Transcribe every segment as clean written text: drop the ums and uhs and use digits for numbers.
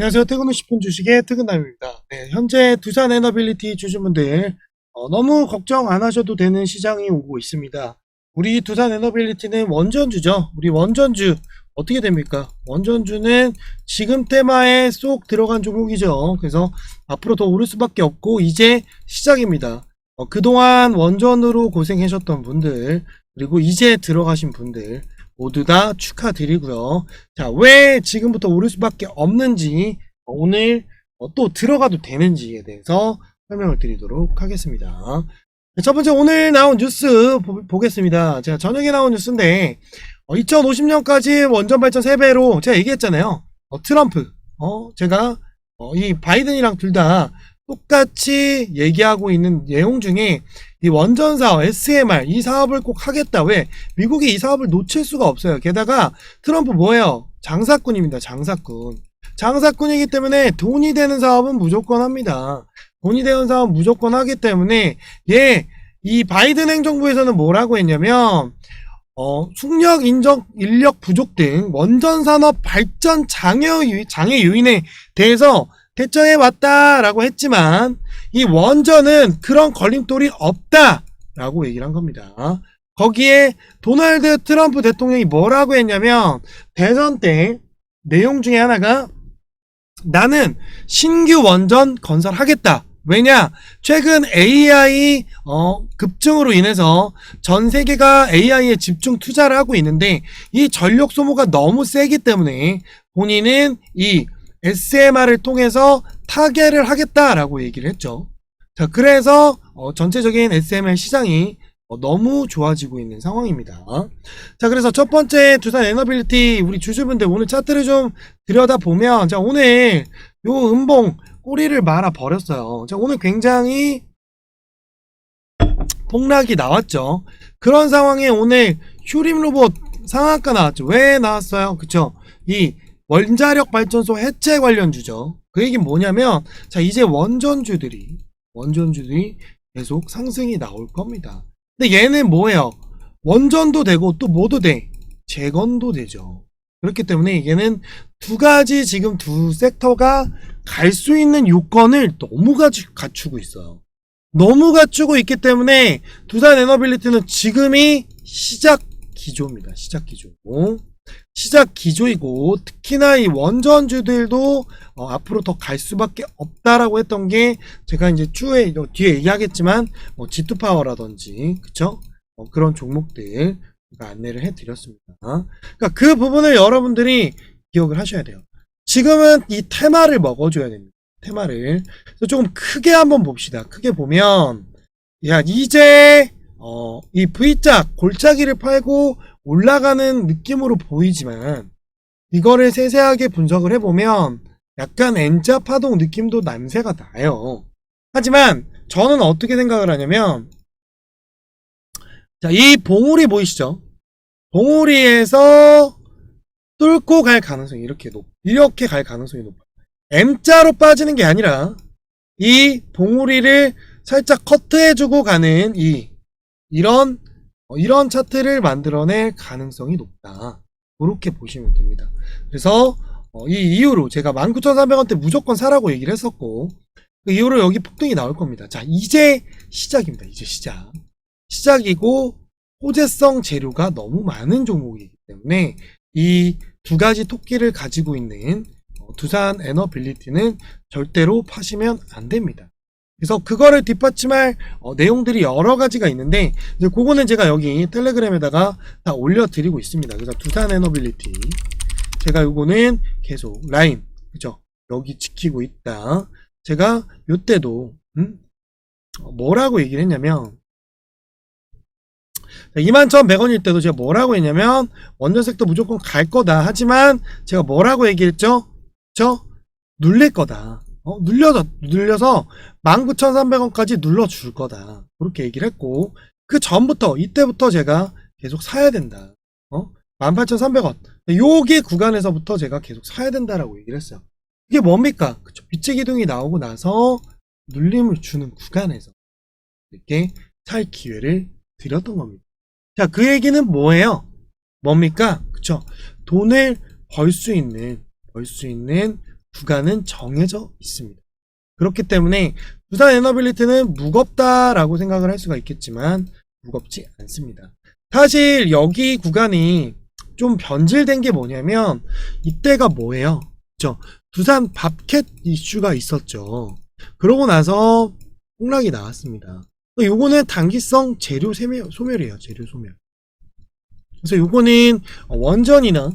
안녕하세요. 퇴근 후 10분 주식의 퇴근남입니다. 네, 현재 두산 에너빌리티 주주분들 너무 걱정 안 하셔도 되는 시장이 오고 있습니다. 우리 두산 에너빌리티는 원전주죠. 우리 원전주 어떻게 됩니까? 원전주는 지금 테마에 쏙 들어간 종목이죠. 그래서 앞으로 더 오를 수밖에 없고 이제 시작입니다. 그동안 원전으로 고생하셨던 분들 그리고 이제 들어가신 분들 모두 다 축하드리고요. 자, 왜 지금부터 오를 수밖에 없는지, 오늘 또 들어가도 되는지에 대해서 설명을 드리도록 하겠습니다. 첫 번째, 오늘 나온 뉴스 보겠습니다. 제가 저녁에 나온 뉴스인데, 2050년까지 원전 발전 3배로 제가 얘기했잖아요. 트럼프, 제가 이 바이든이랑 둘 다 똑같이 얘기하고 있는 내용 중에 이 원전 사업, SMR 이 사업을 꼭 하겠다. 왜? 미국이 이 사업을 놓칠 수가 없어요. 게다가 트럼프 뭐예요? 장사꾼입니다. 장사꾼. 장사꾼이기 때문에 돈이 되는 사업은 무조건 합니다. 돈이 되는 사업은 무조건 하기 때문에 이 바이든 행정부에서는 뭐라고 했냐면 숙력 인력 부족 등 원전 산업 발전 장애 요인에 대해서 대처해 왔다라고 했지만 이 원전은 그런 걸림돌이 없다라고 얘기를 한 겁니다. 거기에 도널드 트럼프 대통령이 뭐라고 했냐면 대선 때 내용 중에 하나가 나는 신규 원전 건설하겠다. 왜냐? 최근 AI 급증으로 인해서 전 세계가 AI에 집중 투자를 하고 있는데 이 전력 소모가 너무 세기 때문에 본인은 이 SMR을 통해서 타개를 하겠다라고 얘기를 했죠. 자, 그래서 전체적인 SMR 시장이 너무 좋아지고 있는 상황입니다. 자, 그래서 첫 번째 두산 에너빌리티 우리 주주분들 오늘 차트를 좀 들여다보면 자, 오늘 요 음봉 꼬리를 말아 버렸어요. 자, 오늘 굉장히 폭락이 나왔죠. 그런 상황에 오늘 휴림 로봇 상한가 나왔죠. 왜 나왔어요? 그쵸? 이 원자력 발전소 해체 관련주죠. 그 얘기는 뭐냐면 자, 이제 원전주들이 계속 상승이 나올 겁니다. 근데 얘는 뭐예요? 원전도 되고 또 뭐도 돼? 재건도 되죠. 그렇기 때문에 얘는 두 가지 지금 두 섹터가 갈 수 있는 요건을 너무 갖추고 있어요. 너무 갖추고 있기 때문에 두산 에너빌리티는 지금이 시작 기조입니다. 시작 기조. 시작 기조이고 특히나 이 원전주들도 앞으로 더 갈 수밖에 없다라고 했던 게 제가 이제 추후에 뒤에 얘기하겠지만 G2파워라든지 그쵸? 그런 종목들 안내를 해드렸습니다. 그러니까 그 부분을 여러분들이 기억을 하셔야 돼요. 지금은 이 테마를 먹어줘야 됩니다. 테마를. 그래서 조금 크게 한번 봅시다. 크게 보면 야 이제 이 V자 골짜기를 팔고 올라가는 느낌으로 보이지만 이거를 세세하게 분석을 해보면 약간 N자 파동 느낌도 남새가 나요. 하지만 저는 어떻게 생각을 하냐면 자, 이 봉우리 보이시죠? 봉우리에서 뚫고 갈 가능성이 이렇게 갈 가능성이 높아요. M자로 빠지는 게 아니라 이 봉우리를 살짝 커트해주고 가는 이런 차트를 가능성이 높다. 그렇게 보시면 됩니다. 그래서 이 이후로 제가 19,300원대 무조건 사라고 얘기를 했었고 그 이후로 여기 폭등이 나올 겁니다. 자, 이제 시작입니다. 이제 시작이고 호재성 재료가 너무 많은 종목이기 때문에 이 두 가지 토끼를 가지고 있는 두산 에너빌리티는 절대로 파시면 안 됩니다. 그래서 그거를 뒷받침할 내용들이 여러 가지가 있는데 이제 그거는 제가 여기 텔레그램에다가 다 올려드리고 있습니다. 그래서 두산 에너빌리티 제가 요거는 계속 라인 그죠? 여기 지키고 있다. 제가 요때도 뭐라고 얘기를 했냐면 21,100원일 때도 제가 뭐라고 했냐면 원전 섹터 무조건 갈 거다. 하지만 제가 뭐라고 얘기했죠? 눌릴 거다. 눌려서 19,300원까지 눌러줄 거다. 그렇게 얘기를 했고 그 전부터 이때부터 제가 계속 사야 된다. 18,300원 요기 구간에서부터 제가 계속 사야 된다라고 얘기를 했어요. 이게 뭡니까? 그쵸? 빛의 기둥이 나오고 나서 눌림을 주는 구간에서 이렇게 살 기회를 드렸던 겁니다. 자, 그 얘기는 뭐예요? 뭡니까? 그쵸? 돈을 벌 수 있는 구간은 정해져 있습니다. 그렇기 때문에 두산 에너빌리티는 무겁다라고 생각을 할 수가 있겠지만 무겁지 않습니다. 사실 여기 구간이 좀 변질된 게 뭐냐면 이때가 뭐예요? 그쵸? 두산 밥캣 이슈가 있었죠. 그러고 나서 폭락이 나왔습니다. 요거는 단기성 재료 소멸이에요. 재료 소멸. 그래서 요거는 원전이나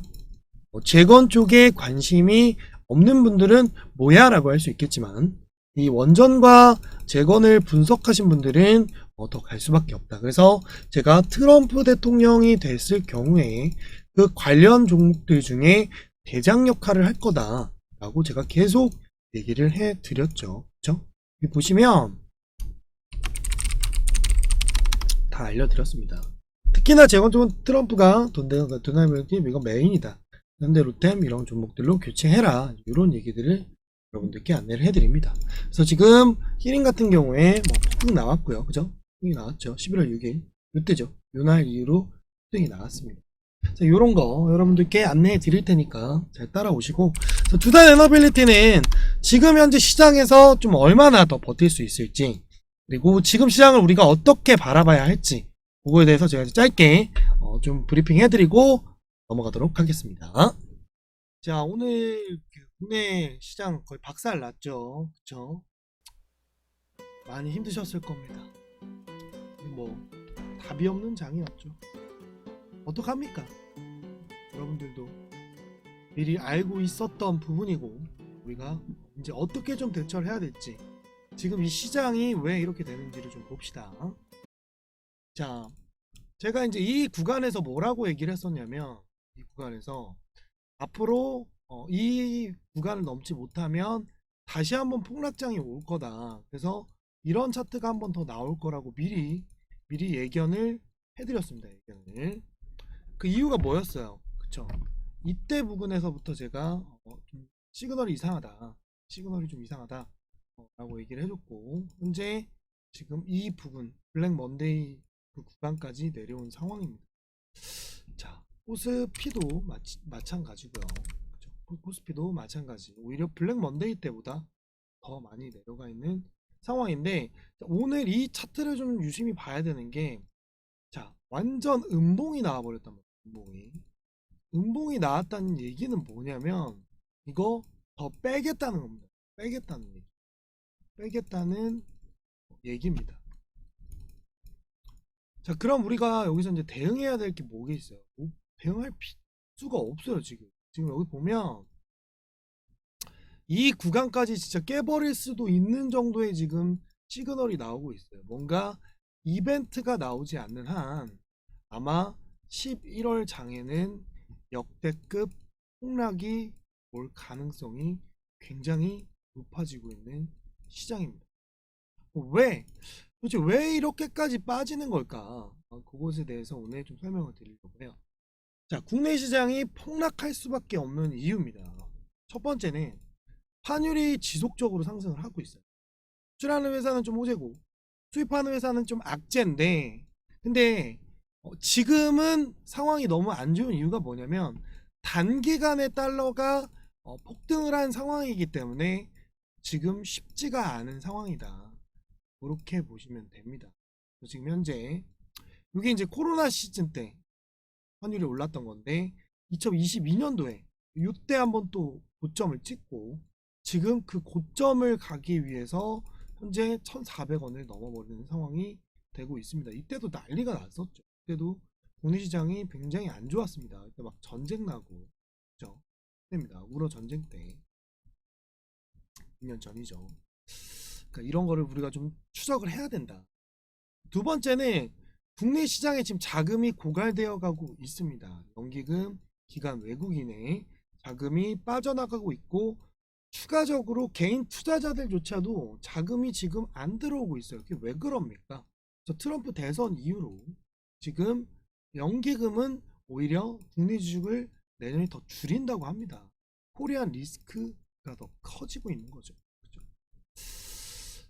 재건 쪽에 관심이 없는 분들은 뭐야? 라고 할 수 있겠지만 이 원전과 재건을 분석하신 분들은 더 갈 수밖에 없다. 그래서 제가 트럼프 대통령이 됐을 경우에 그 관련 종목들 중에 대장 역할을 할 거다 라고 제가 계속 얘기를 해 드렸죠. 그쵸? 여기 보시면 다 알려드렸습니다. 특히나 재건 쪽은 트럼프가 돈나무님 이거 메인이다. 현대로템 이런 종목들로 교체해라. 이런 얘기들을 여러분들께 안내를 해드립니다. 그래서 지금 히링 같은 경우에 뭐 폭등 나왔고요. 그죠? 폭등이 나왔죠. 11월 6일 이때죠. 요날 이후로 폭등이 나왔습니다. 이런 거 여러분들께 안내해 드릴 테니까 잘 따라오시고, 두산 에너빌리티는 지금 현재 시장에서 좀 얼마나 더 버틸 수 있을지, 그리고 지금 시장을 우리가 어떻게 바라봐야 할지, 그거에 대해서 제가 짧게 좀 브리핑 해드리고 넘어가도록 하겠습니다. 자, 오늘 국내 시장 거의 박살 났죠. 그쵸? 많이 힘드셨을 겁니다. 뭐 답이 없는 장이었죠. 어떡합니까? 여러분들도 미리 알고 있었던 부분이고, 우리가 이제 어떻게 좀 대처를 해야 될지, 지금 이 시장이 왜 이렇게 되는지를 좀 봅시다. 자, 제가 이제 이 구간에서 뭐라고 얘기를 했었냐면, 이 구간에서 앞으로 이 구간을 넘지 못하면 다시 한번 폭락장이 올 거다. 그래서 이런 차트가 한번 더 나올 거라고 미리 예견을 해드렸습니다. 예견을. 그 이유가 뭐였어요? 그쵸? 이때 부분에서부터 제가 좀 시그널이 이상하다. 시그널이 좀 이상하다. 라고 얘기를 해줬고, 현재 지금 이 부분, 블랙 먼데이 그 구간까지 내려온 상황입니다. 자, 코스피도 마찬가지고요. 그쵸? 코스피도 마찬가지. 오히려 블랙 먼데이 때보다 더 많이 내려가 있는 상황인데, 오늘 이 차트를 좀 유심히 봐야 되는 게, 자, 완전 음봉이 나와버렸단 말이에요. 음봉이 나왔다는 얘기는 뭐냐면, 이거 더 빼겠다는 겁니다. 빼겠다는 얘기입니다. 자, 그럼 우리가 여기서 이제 대응해야 될 게 뭐가 있어요? 대응할 수가 없어요. 지금 여기 보면 이 구간까지 진짜 깨버릴 수도 있는 정도의 지금 시그널이 나오고 있어요. 뭔가 이벤트가 나오지 않는 한 아마 11월 장에는 역대급 폭락이 올 가능성이 굉장히 높아지고 있는 시장입니다. 도대체 왜 이렇게까지 빠지는 걸까? 그것에 대해서 오늘 좀 설명을 드리려고 해요. 자, 국내 시장이 폭락할 수밖에 없는 이유입니다. 첫 번째는 환율이 지속적으로 상승을 하고 있어요. 수출하는 회사는 좀 호재고 수입하는 회사는 좀 악재인데, 근데 지금은 상황이 너무 안 좋은 이유가 뭐냐면 단기간에 달러가 폭등을 한 상황이기 때문에 지금 쉽지가 않은 상황이다. 그렇게 보시면 됩니다. 지금 현재 이게 이제 코로나 시즌 때 환율이 올랐던 건데 2022년도에 이때 한번 또 고점을 찍고 지금 그 고점을 가기 위해서 현재 1,400원을 넘어버리는 상황이 되고 있습니다. 이때도 난리가 났었죠. 그때도 국내 시장이 굉장히 안 좋았습니다. 그때 막 전쟁 나고, 그죠? 그때입니다. 우러 전쟁 때 2년 전이죠. 그러니까 이런 거를 우리가 좀 추적을 해야 된다. 두 번째는 국내 시장에 지금 자금이 고갈되어 가고 있습니다. 연기금, 기관 외국인의 자금이 빠져나가고 있고, 추가적으로 개인 투자자들조차도 자금이 지금 안 들어오고 있어요. 그게 왜 그럽니까? 트럼프 대선 이후로 지금 연기금은 오히려 국내 주식을 내년에 더 줄인다고 합니다. 코리안 리스크가 더 커지고 있는 거죠.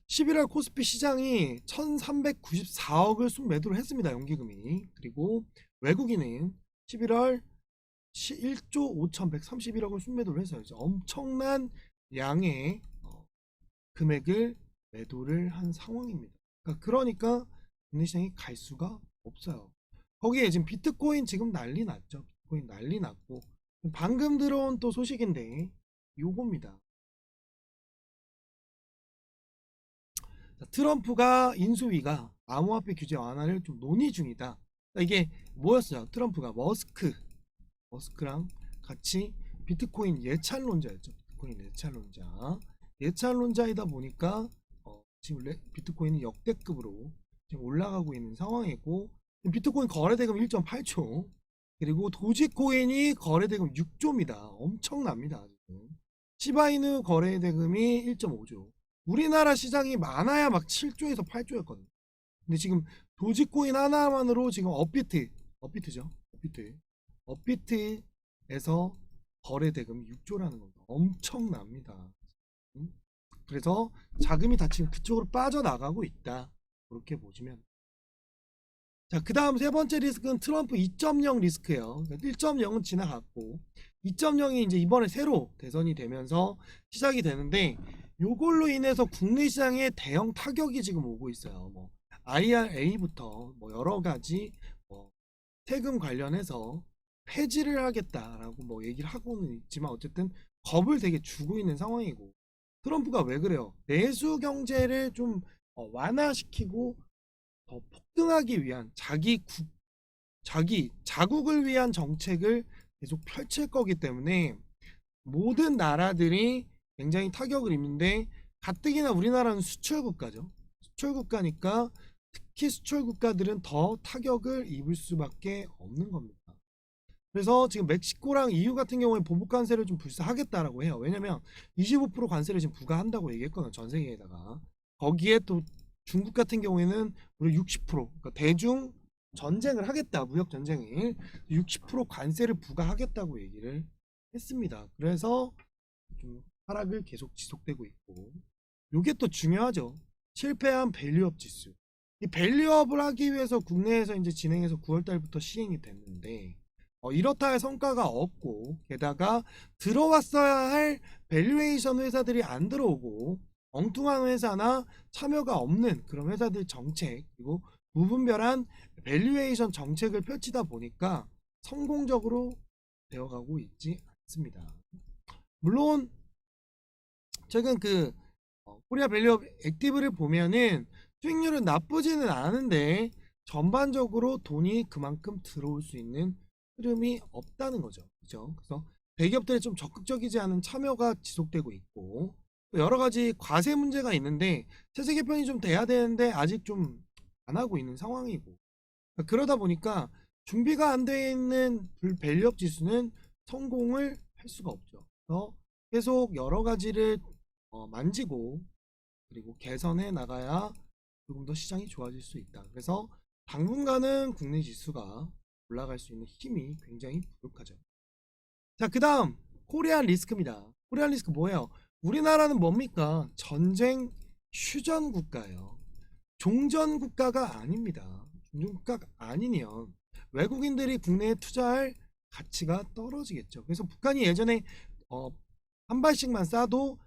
11월 코스피 시장이 1394억을 순매도를 했습니다. 연기금이. 그리고 외국인은 11월 1조 5131억을 순매도를 했어요. 엄청난 양의 금액을 매도를 한 상황입니다. 그러니까 국내 시장이 갈 수가 없어요. 거기에 지금 비트코인 지금 난리 났죠. 비트코인 난리 났고 방금 들어온 또 소식인데 요겁니다. 트럼프가 인수위가 암호화폐 규제 완화를 좀 논의 중이다. 이게 뭐였어요? 트럼프가 머스크랑 같이 비트코인 예찬론자였죠. 비트코인 예찬론자이다 보니까 지금 비트코인이 역대급으로 지금 올라가고 있는 상황이고 비트코인 거래대금 1.8조 그리고 도지코인이 거래대금 6조입니다. 엄청납니다. 지금. 시바이누 거래대금이 1.5조. 우리나라 시장이 많아야 막 7조에서 8조였거든요. 근데 지금 도지코인 하나만으로 지금 업비트죠. 업비트에서 거래대금 6조라는 겁니다. 엄청납니다. 그래서 자금이 다 지금 그쪽으로 빠져나가고 있다. 그렇게 보시면. 자, 그 다음 세 번째 리스크는 트럼프 2.0 리스크예요. 1.0은 지나갔고 2.0이 이제 이번에 새로 대선이 되면서 시작이 되는데 요걸로 인해서 국내 시장에 대형 타격이 지금 오고 있어요. 뭐 IRA부터 뭐 여러 가지 뭐 세금 관련해서 폐지를 하겠다라고 뭐 얘기를 하고는 있지만 어쨌든 겁을 되게 주고 있는 상황이고 트럼프가 왜 그래요? 내수 경제를 좀 완화시키고 더 폭등하기 위한 자기 자국을 위한 정책을 계속 펼칠 거기 때문에 모든 나라들이 굉장히 타격을 입는데 가뜩이나 우리나라는 수출 국가죠. 수출 국가니까 특히 수출 국가들은 더 타격을 입을 수밖에 없는 겁니다. 그래서 지금 멕시코랑 EU 같은 경우에 보복 관세를 좀 불사하겠다라고 해요. 왜냐면 25% 관세를 지금 부과한다고 얘기했거든요. 전 세계에다가. 거기에 또 중국 같은 경우에는 우리 60% 그러니까 대중 전쟁을 하겠다. 무역 전쟁을 60% 관세를 부과하겠다고 얘기를 했습니다. 그래서 좀 하락을 계속 지속되고 있고 요게 또 중요하죠. 실패한 밸류업 지수. 이 밸류업을 하기 위해서 국내에서 이제 진행해서 9월 달부터 시행이 됐는데 이렇다 할 성과가 없고 게다가 들어왔어야 할 밸류에이션 회사들이 안 들어오고 엉뚱한 회사나 참여가 없는 그런 회사들 정책 그리고 무분별한 밸류에이션 정책을 펼치다 보니까 성공적으로 되어가고 있지 않습니다. 물론 최근 코리아 밸류업 액티브를 보면은 수익률은 나쁘지는 않은데 전반적으로 돈이 그만큼 들어올 수 있는 흐름이 없다는 거죠. 그죠? 그래서 대기업들이 좀 적극적이지 않은 참여가 지속되고 있고 여러 가지 과세 문제가 있는데 세제 개편이 좀 돼야 되는데 아직 좀 안 하고 있는 상황이고 그러다 보니까 준비가 안 되어 있는 밸류업 지수는 성공을 할 수가 없죠. 그래서 계속 여러 가지를 만지고 그리고 개선해 나가야 조금 더 시장이 좋아질 수 있다. 그래서 당분간은 국내 지수가 올라갈 수 있는 힘이 굉장히 부족하죠. 자, 그 다음 코리안 리스크입니다. 코리안 리스크 뭐예요? 우리나라는 뭡니까? 전쟁 휴전 국가예요. 종전 국가가 아닙니다. 종전 국가가 아니면 외국인들이 국내에 투자할 가치가 떨어지겠죠. 그래서 북한이 예전에 한 발씩만 쏴도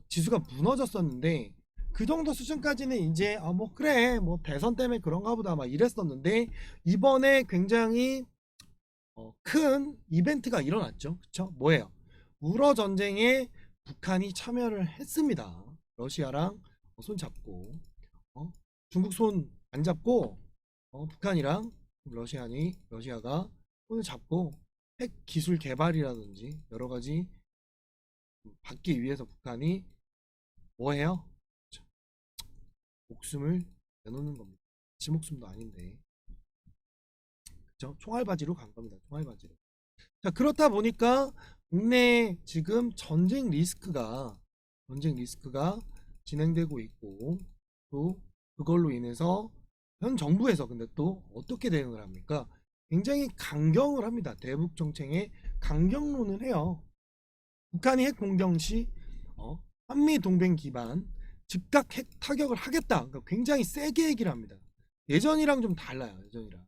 지수가 무너졌었는데 그 정도 수준까지는 이제 뭐 그래 뭐 대선 때문에 그런가 보다 막 이랬었는데 이번에 굉장히 큰 이벤트가 일어났죠. 그쵸? 뭐예요? 우러 전쟁에 북한이 참여를 했습니다. 러시아랑 손 잡고 중국 손 안 잡고 북한이랑 러시아가 손을 잡고 핵 기술 개발이라든지 여러 가지 받기 위해서 북한이 뭐 해요? 목숨을 내놓는 겁니다. 지 목숨도 아닌데. 그쵸? 총알바지로 간 겁니다. 총알바지로. 자, 그렇다 보니까 국내에 지금 전쟁 리스크가 진행되고 있고 또 그걸로 인해서 현 정부에서 근데 또 어떻게 대응을 합니까? 굉장히 강경을 합니다. 대북 정책에 강경론을 해요. 북한이 핵 공격 시 한미 동맹 기반 즉각 핵 타격을 하겠다. 그러니까 굉장히 세게 얘기를 합니다. 예전이랑 좀 달라요. 예전이랑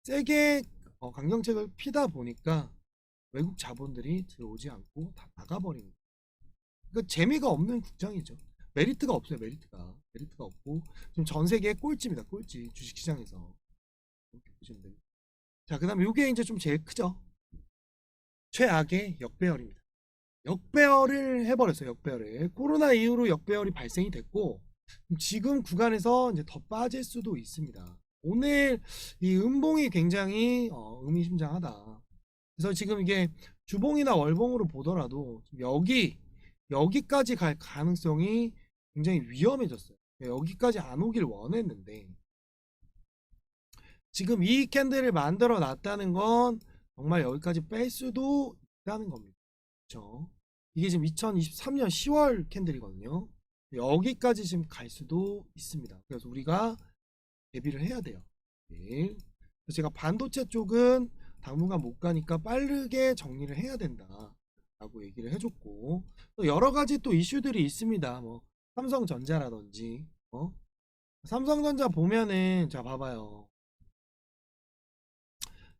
세게 강경책을 피다 보니까 외국 자본들이 들어오지 않고 다 나가버립니다. 그러니까 재미가 없는 국장이죠. 메리트가 없어요. 메리트가 없고 지금 전 세계 꼴찌입니다. 꼴찌 주식시장에서 이렇게 보시면 됩니다. 자, 그다음에 이게 이제 좀 제일 크죠. 최악의 역배열입니다. 역배열을 해버렸어요. 역배열을 코로나 이후로 역배열이 발생이 됐고 지금 구간에서 이제 더 빠질 수도 있습니다. 오늘 이 음봉이 굉장히 의미심장하다. 그래서 지금 이게 주봉이나 월봉으로 보더라도 여기까지 갈 가능성이 굉장히 위험해졌어요. 여기까지 안 오길 원했는데 지금 이 캔들을 만들어 놨다는 건 정말 여기까지 뺄 수도 있다는 겁니다. 그렇죠? 이게 지금 2023년 10월 캔들이거든요. 여기까지 지금 갈 수도 있습니다. 그래서 우리가 대비를 해야 돼요. 네. 제가 반도체 쪽은 당분간 못 가니까 빠르게 정리를 해야 된다 라고 얘기를 해줬고 또 여러 가지 또 이슈들이 있습니다. 뭐 삼성전자라든지 삼성전자 보면은 자 봐봐요.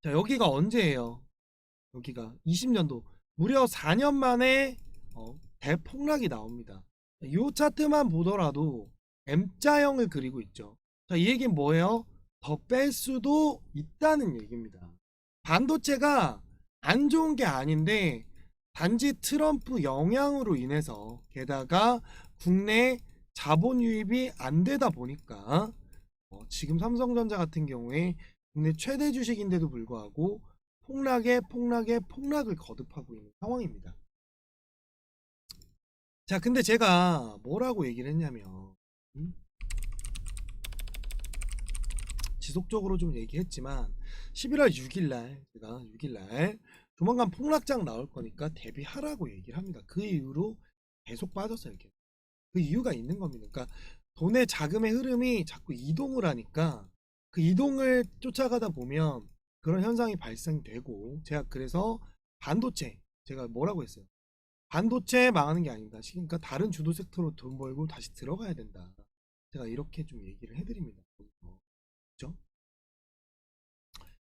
자 여기가 언제예요? 여기가 20년도 무려 4년 만에 대폭락이 나옵니다. 이 차트만 보더라도 M자형을 그리고 있죠. 자, 이 얘기는 뭐예요? 더 뺄 수도 있다는 얘기입니다. 반도체가 안 좋은 게 아닌데 단지 트럼프 영향으로 인해서 게다가 국내 자본 유입이 안 되다 보니까 지금 삼성전자 같은 경우에 국내 최대 주식인데도 불구하고 폭락을 거듭하고 있는 상황입니다. 자, 근데 제가 뭐라고 얘기를 했냐면 지속적으로 좀 얘기했지만 11월 6일날 제가 6일날 조만간 폭락장 나올 거니까 대비하라고 얘기를 합니다. 그 이후로 계속 빠졌어요. 이렇게. 그 이유가 있는 겁니다. 그러니까 돈의 자금의 흐름이 자꾸 이동을 하니까 그 이동을 쫓아가다 보면 그런 현상이 발생되고 제가 그래서 반도체 제가 뭐라고 했어요? 반도체 망하는 게 아닙니다. 그러니까 다른 주도 섹터로 돈 벌고 다시 들어가야 된다. 제가 이렇게 좀 얘기를 해드립니다. 그렇죠?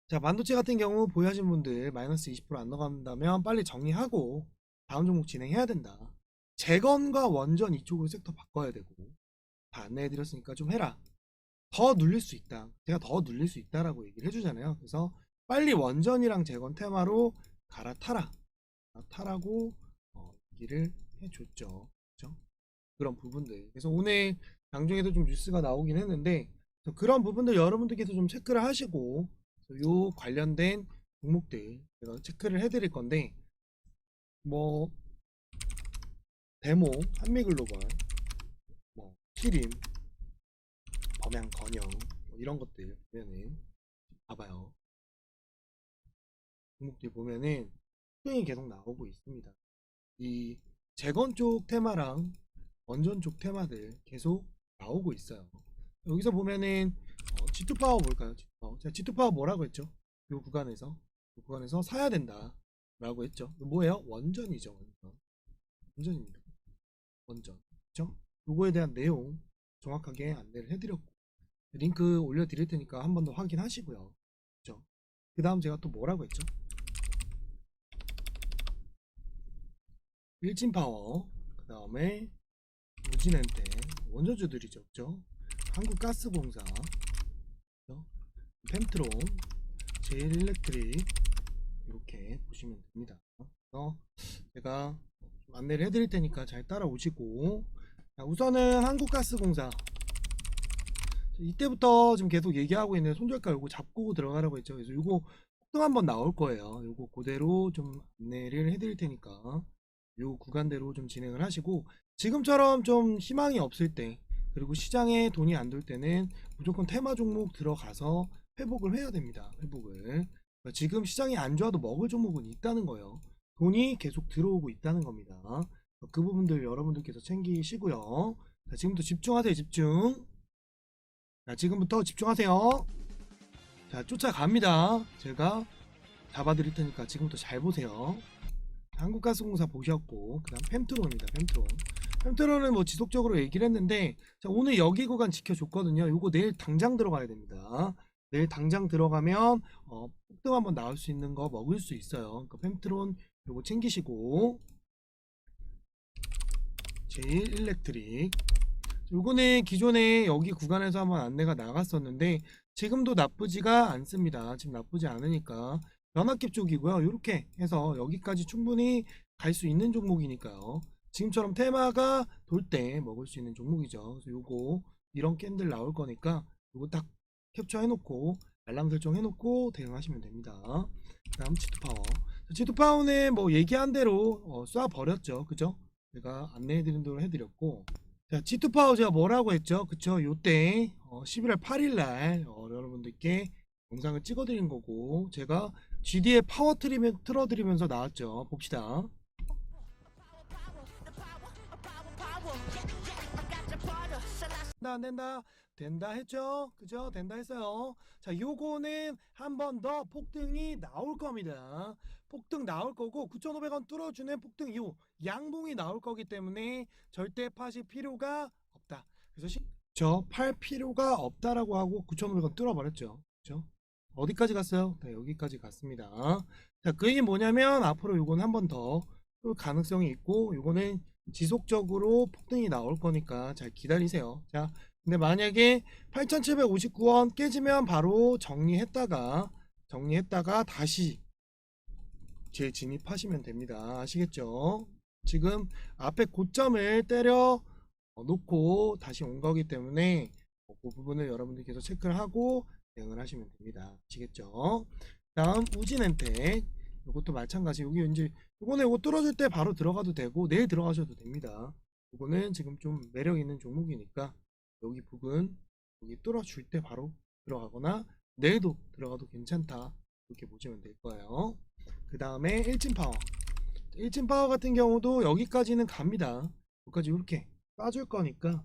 자, 반도체 같은 경우 보유하신 분들 마이너스 20%안 나간다면 빨리 정리하고 다음 종목 진행해야 된다. 재건과 원전 이쪽으로 섹터 바꿔야 되고 다 안내해드렸으니까 좀 해라. 더 눌릴 수 있다. 제가 더 눌릴 수 있다라고 얘기를 해주잖아요. 그래서 빨리 원전이랑 재건 테마로 갈아타라. 타라고 얘기를 해줬죠. 그렇죠? 그런 부분들. 그래서 오늘 장중에도 좀 뉴스가 나오긴 했는데 그런 부분들 여러분들께서 좀 체크를 하시고 요 관련된 종목들 제가 체크를 해드릴 건데 뭐 데모, 한미글로벌, 뭐 키림, 범양건영 뭐 이런 것들 보면은 봐봐요. 종목들 보면은 수익이 계속 나오고 있습니다. 이 재건 쪽 테마랑 원전 쪽 테마들 계속 나오고 있어요. 여기서 보면은 G2파워 볼까요? 제가 G2파워 뭐라고 했죠? 요 구간에서 사야 된다 라고 했죠. 뭐예요? 원전이죠. 원전입니다. 원전. 그쵸? 요거에 대한 내용 정확하게 안내를 해드렸고 링크 올려드릴 테니까 한 번 더 확인하시고요. 그쵸? 그 다음 제가 또 뭐라고 했죠? 일진파워, 그 다음에 우진엔테 원전주들이죠. 그쵸? 한국가스공사, 그쵸? 펜트론, 제일일렉트릭 이렇게 보시면 됩니다. 그래서 제가 좀 안내를 해드릴 테니까 잘 따라오시고 자, 우선은 한국가스공사 이때부터 지금 계속 얘기하고 있는 손절가 요거 잡고 들어가라고 했죠. 그래서 요거 폭등 한번 나올 거예요. 요거 그대로 좀 안내를 해드릴 테니까 요 구간대로 좀 진행을 하시고 지금처럼 좀 희망이 없을 때 그리고 시장에 돈이 안 돌 때는 무조건 테마 종목 들어가서 회복을 해야 됩니다. 회복을. 그러니까 지금 시장이 안 좋아도 먹을 종목은 있다는 거예요. 돈이 계속 들어오고 있다는 겁니다. 그 부분들 여러분들께서 챙기시고요. 자, 지금부터 집중하세요. 집중. 자, 지금부터 집중하세요. 자, 쫓아갑니다. 제가 잡아드릴 테니까 지금부터 잘 보세요. 한국가스공사 보셨고 그 다음 펜트론입니다. 펜트론은 뭐 지속적으로 얘기를 했는데 자, 오늘 여기 구간 지켜줬거든요. 요거 내일 당장 들어가야 됩니다. 내일 당장 들어가면 폭등 한번 나올 수 있는 거 먹을 수 있어요. 그러니까 펜트론 요거 챙기시고 제일 일렉트릭. 요거는 기존에 여기 구간에서 한번 안내가 나갔었는데 지금도 나쁘지가 않습니다. 지금 나쁘지 않으니까 변압기 쪽이고요. 이렇게 해서 여기까지 충분히 갈 수 있는 종목이니까요. 지금처럼 테마가 돌 때 먹을 수 있는 종목이죠. 그래서 요거 이런 캔들 나올 거니까 요거 딱 캡처 해놓고 알람 설정 해놓고 대응하시면 됩니다. 다음 지투파워. 지투파워는 뭐 얘기한 대로 쏴 버렸죠. 그죠? 제가 안내해드린 대로 해드렸고, 자, G2파워 제가 뭐라고 했죠? 그쵸? 요때 11월 8일날 여러분들께 영상을 찍어드린 거고, 제가 GD의 파워 틀어드리면서 나왔죠. 봅시다. 된다 안 된다? 된다 했죠? 그죠? 된다 했어요. 자, 요거는 한 번 더 폭등이 나올 겁니다. 폭등 나올 거고 9,500원 뚫어주는 폭등 이후 양봉이 나올 거기 때문에 절대 파실 필요가 없다. 그래서 팔 필요가 없다라고 하고 9,500원 뚫어버렸죠. 그죠? 어디까지 갔어요? 네, 여기까지 갔습니다. 자, 그 얘기 뭐냐면 앞으로 요거는 한 번 더 가능성이 있고 요거는 지속적으로 폭등이 나올 거니까 잘 기다리세요. 자, 근데 만약에 8,759원 깨지면 바로 정리했다가 다시 재진입하시면 됩니다. 아시겠죠? 지금 앞에 고점을 때려 놓고 다시 온 거기 때문에 그 부분을 여러분들께서 체크를 하고 대응을 하시면 됩니다. 아시겠죠? 다음 우진엔텍, 이것도 마찬가지. 여기 이제 이거는 이거 뚫어줄 때 바로 들어가도 되고 내일 들어가셔도 됩니다. 이거는 지금 좀 매력 있는 종목이니까 여기 부분 여기 뚫어줄 때 바로 들어가거나 내일도 들어가도 괜찮다, 이렇게 보시면 될 거예요. 그 다음에 일진파워 같은 경우도 여기까지는 갑니다. 여기까지 이렇게 빠질 거니까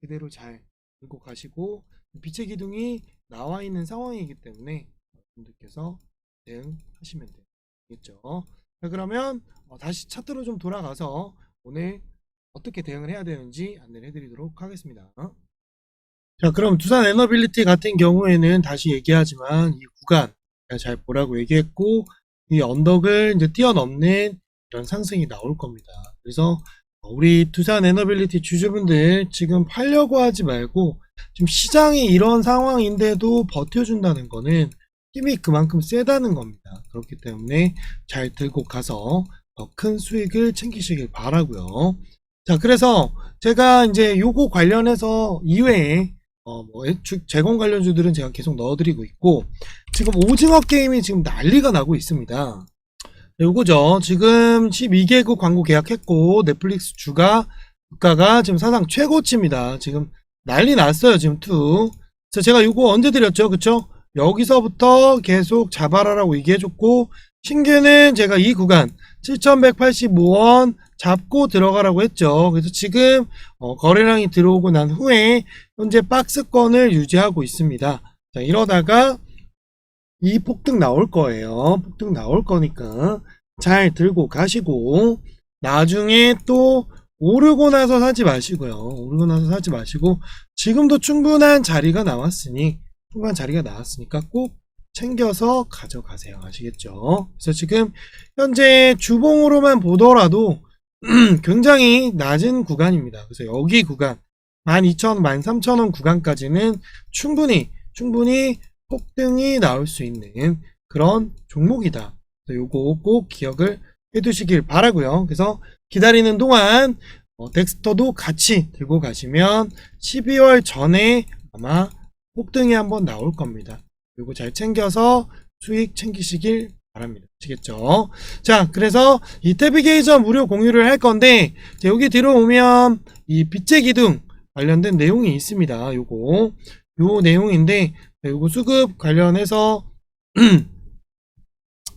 그대로 잘 들고 가시고, 빛의 기둥이 나와 있는 상황이기 때문에 여러분들께서 대응하시면 되겠죠. 자, 그러면 다시 차트로 좀 돌아가서 오늘 어떻게 대응을 해야 되는지 안내를 해드리도록 하겠습니다. 자, 그럼 두산 에너빌리티 같은 경우에는 다시 얘기하지만 이 구간 잘 보라고 얘기했고, 이 언덕을 이제 뛰어넘는 이런 상승이 나올 겁니다. 그래서 우리 두산 에너빌리티 주주분들 지금 팔려고 하지 말고, 지금 시장이 이런 상황인데도 버텨준다는 거는 힘이 그만큼 세다는 겁니다. 그렇기 때문에 잘 들고 가서 더 큰 수익을 챙기시길 바라고요. 자, 그래서 제가 이제 요거 관련해서 이외에 뭐 제공 관련주들은 제가 계속 넣어드리고 있고, 지금 오징어 게임이 지금 난리가 나고 있습니다. 요거죠. 지금 12개국 광고 계약했고 넷플릭스 주가가 지금 사상 최고치입니다. 지금 난리 났어요. 지금 그래서 제가 요거 언제 드렸죠? 그쵸? 여기서부터 계속 잡아라라고 얘기해줬고, 신규는 제가 이 구간 7,185원 잡고 들어가라고 했죠. 그래서 지금 거래량이 들어오고 난 후에 현재 박스권을 유지하고 있습니다. 자, 이러다가 이 폭등 나올 거예요. 폭등 나올 거니까 잘 들고 가시고, 나중에 또 오르고 나서 사지 마시고요. 오르고 나서 사지 마시고, 지금도 충분한 자리가 나왔으니까 꼭 챙겨서 가져가세요. 아시겠죠? 그래서 지금 현재 주봉으로만 보더라도 굉장히 낮은 구간입니다. 그래서 여기 구간 12,000원, 13,000원 구간까지는 충분히 폭등이 나올 수 있는 그런 종목이다. 요거 꼭 기억을 해두시길 바라고요. 그래서 기다리는 동안 덱스터도 같이 들고 가시면 12월 전에 아마 폭등이 한번 나올 겁니다. 요거 잘 챙겨서 수익 챙기시길 바랍니다. 아시겠죠? 자, 그래서 이 태비게이저 무료 공유를 할 건데, 여기 들어오면 이 빛의 기둥 관련된 내용이 있습니다. 요 내용인데, 요거 수급 관련해서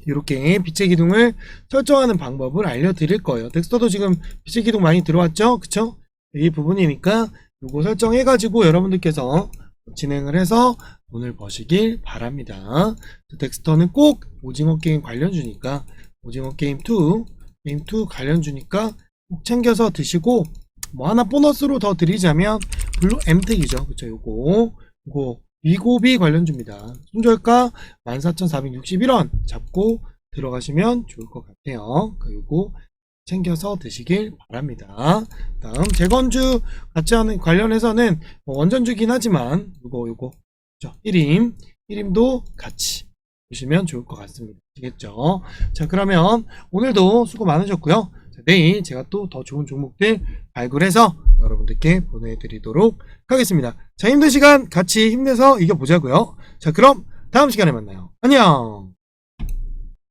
이렇게 빛의 기둥을 설정하는 방법을 알려드릴 거예요. 덱스터도 지금 빛의 기둥 많이 들어왔죠? 그쵸? 이 부분이니까 요거 설정해가지고 여러분들께서 진행을 해서 돈을 버시길 바랍니다. 덱스터는 꼭 오징어 게임 관련주니까, 오징어 게임 2 관련주니까 꼭 챙겨서 드시고, 뭐 하나 보너스로 더 드리자면 블루 엠텍이죠. 그쵸? 요거 위고비 관련주입니다. 손절가 14,461원 잡고 들어가시면 좋을 것 같아요. 그리고 챙겨서 드시길 바랍니다. 다음 재건주 같이 하는 관련해서는 뭐 원전주긴 하지만 요거 1임도 같이 보시면 좋을 것 같습니다. 아시겠죠? 자, 그러면 오늘도 수고 많으셨고요. 자, 내일 제가 또 더 좋은 종목들 발굴해서 여러분들께 보내드리도록 하겠습니다. 자, 힘든 시간 같이 힘내서 이겨보자고요. 자, 그럼 다음 시간에 만나요. 안녕.